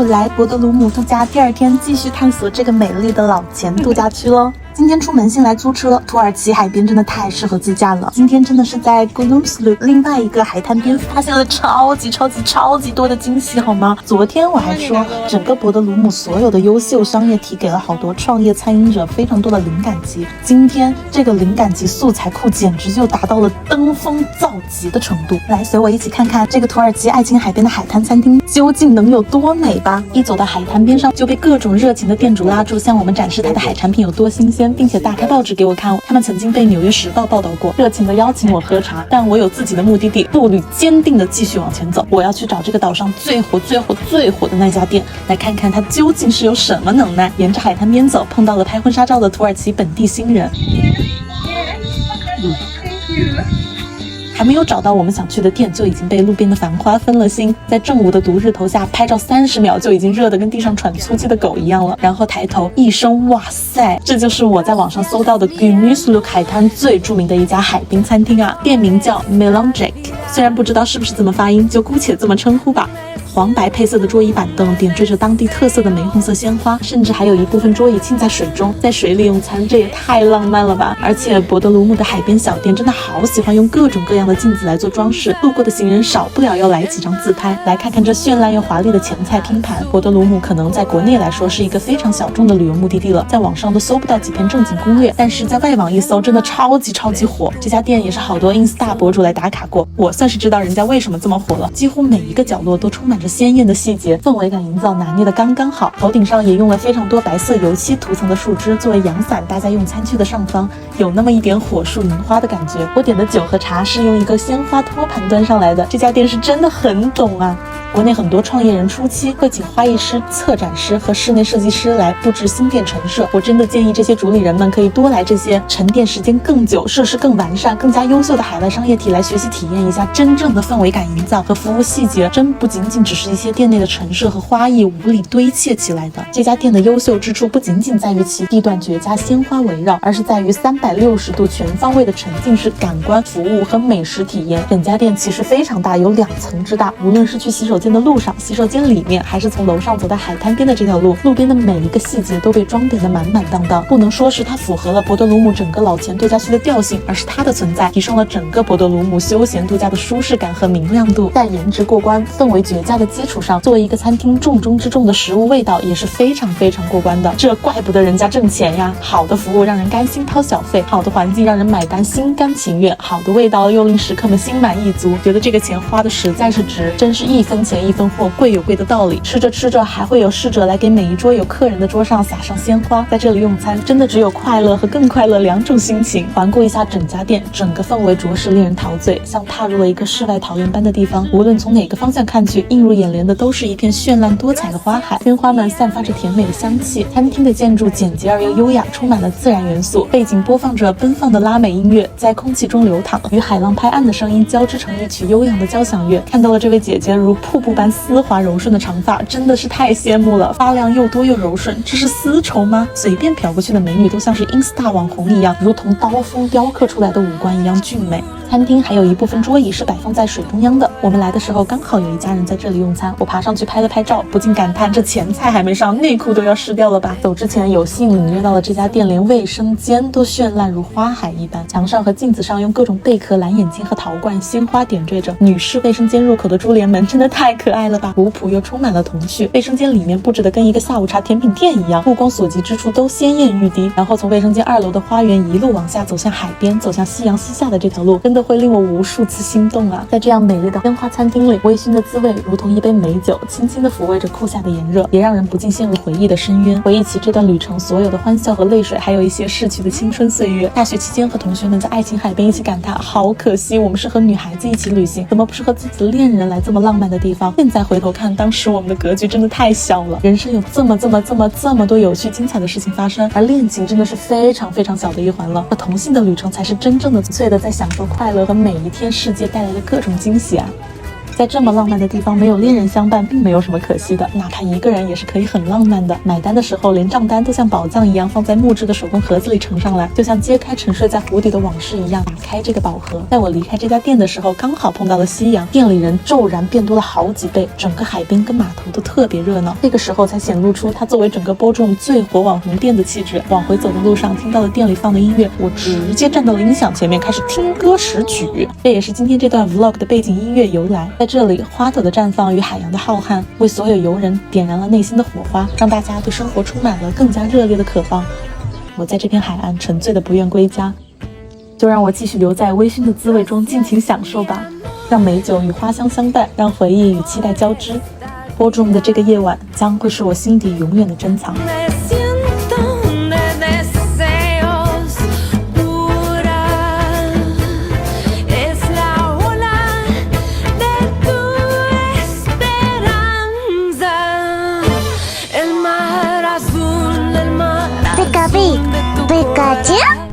来博德鲁姆度假第二天，继续探索这个美丽的老钱度假区喽。今天出门先来租车，土耳其海边真的太适合自驾了。今天真的是在 Gülümslük 另外一个海滩边发现了超级多的惊喜，好吗？昨天我还说，整个博德鲁姆所有的优秀商业体给了好多创业参与者非常多的灵感集。今天这个灵感集素材库简直就达到了登峰造极的程度。来，随我一起看看这个土耳其爱琴海边的海滩餐厅究竟能有多美吧。一走到海滩边上，就被各种热情的店主拉住，向我们展示他的海产品有多新鲜，并且打开报纸给我看，他们曾经被《纽约时报》报道过，热情的邀请我喝茶。但我有自己的目的地，步履坚定的继续往前走。我要去找这个岛上最火的那家店，来看看它究竟是有什么能耐。沿着海滩边走，碰到了拍婚纱照的土耳其本地新人。还没有找到我们想去的店，就已经被路边的繁花分了心。在正午的毒日头下拍照30秒，就已经热得跟地上喘粗气的狗一样了。然后抬头一声哇塞，这就是我在网上搜到的 Gülümslük 海滩最著名的一家海滨餐厅啊，店名叫 Melanjek， 虽然不知道是不是这么发音，就姑且这么称呼吧。黄白配色的桌椅板凳点缀着当地特色的玫红色鲜花，甚至还有一部分桌椅浸在水中，在水里用餐，这也太浪漫了吧！而且博德鲁姆的海边小店真的好喜欢用各种各样的镜子来做装饰，路过的行人少不了要来几张自拍。来看看这绚烂又华丽的前菜拼盘。博德鲁姆可能在国内来说是一个非常小众的旅游目的地了，在网上都搜不到几篇正经攻略，但是在外网一搜真的超级火。这家店也是好多 ins 大博主来打卡过，我算是知道人家为什么这么火了。几乎每一个角落都充满着鲜艳的细节，氛围感营造拿捏的刚刚好。头顶上也用了非常多白色油漆涂层的树枝作为阳伞搭在用餐区的上方，有那么一点火树银花的感觉。我点的酒和茶是用一个鲜花托盘端上来的，这家店是真的很懂啊。国内很多创业人初期会请花艺师、策展师和室内设计师来布置新店陈设，我真的建议这些主理人们可以多来这些沉淀时间更久、设施更完善、更加优秀的海外商业体来学习体验一下真正的氛围感营造和服务细节，真不仅仅只是一些店内的陈设和花艺无理堆砌起来的。这家店的优秀之处不仅仅在于其地段绝佳、鲜花围绕，而是在于360度全方位的沉浸式感官服务和美食体验。整家店其实非常大，有2层之大，无论是去洗手间的路上、洗手间里面，还是从楼上走到海滩边的这条路，路边的每一个细节都被装点得满满当当。不能说是它符合了博德鲁姆整个老钱度假区的调性，而是它的存在提升了整个博德鲁姆休闲度假的舒适感和明亮度。在颜值过关、氛围绝佳的基础上，作为一个餐厅，重中之重的食物味道也是非常过关的。这怪不得人家挣钱呀！好的服务让人甘心掏小费，好的环境让人买单心甘情愿，好的味道又令食客们心满意足，觉得这个钱花的实在是值，真是1分钱1分货，贵有贵的道理。吃着还会有侍者来给每一桌有客人的桌上撒上鲜花。在这里用餐真的只有快乐和更快乐2种心情。环顾一下整家店，整个氛围着实令人陶醉，像踏入了一个世外桃源般的地方。无论从哪个方向看去，映入眼帘的都是一片绚烂多彩的花海，鲜花们散发着甜美的香气。餐厅的建筑简洁而又优雅，充满了自然元素，背景播放着奔放的拉美音乐在空气中流淌，与海浪拍岸的声音交织成一曲悠扬的交响乐。看到了这位姐姐如瀑布般丝滑柔顺的长发，真的是太羡慕了，发量又多又柔顺，这是丝绸吗？随便瞟过去的美女都像是 ins 大网红一样，如同刀锋雕刻出来的五官一样俊美。餐厅还有一部分桌椅是摆放在水中央的，我们来的时候刚好有一家人在这里用餐，我爬上去拍了拍照，不禁感叹这前菜还没上，内裤都要湿掉了吧。走之前有幸领略到了这家店连卫生间都绚烂如花海一般，墙上和镜子上用各种贝壳、蓝眼睛和陶罐鲜花点缀着。女士卫生间入口的珠帘门真的太可爱了吧，古朴又充满了童趣。卫生间里面布置的跟一个下午茶甜品店一样，目光所及之处都鲜艳欲滴。然后从卫生间2楼的花园一路往下走向海边，走向夕阳西下的这条路真的会令我无数次心动啊。在这样美丽的鲜花餐厅里，微醺的滋味如同一杯美酒，轻轻地抚慰着酷夏的炎热，也让人不禁陷入回忆的深渊。回忆起这段旅程所有的欢笑和泪水，还有一些逝去的青春岁月。大学期间和同学们在爱琴海边一起感叹，好可惜我们是和女孩子一起旅行，怎么不是和自己的恋人来这么浪漫的地方。现在回头看，当时我们的格局真的太小了。人生有这么多有趣精彩的事情发生，而恋情真的是非常小的一环了。而同性的旅程才是真正的纯粹的在享受快乐和每一天世界带来的各种惊喜啊。在这么浪漫的地方，没有恋人相伴，并没有什么可惜的，哪怕一个人也是可以很浪漫的。买单的时候，连账单都像宝藏一样放在木质的手工盒子里呈上来，就像揭开沉睡在湖底的往事一样，打开这个宝盒。在我离开这家店的时候，刚好碰到了夕阳，店里人骤然变多了好几倍，整个海滨跟码头都特别热闹。这个时候才显露出它作为整个波中最火网红店的气质。往回走的路上，听到了店里放的音乐，我直接站到了音响前面开始听歌识曲。这也是今天这段 vlog 的背景音乐由来。在这里，花朵的绽放与海洋的浩瀚，为所有游人点燃了内心的火花，让大家对生活充满了更加热烈的渴望。我在这片海岸沉醉的不愿归家，就让我继续留在微醺的滋味中尽情享受吧。让美酒与花香相伴，让回忆与期待交织。播种的这个夜晚将会是我心底永远的珍藏。Пика-пик, Пикачу.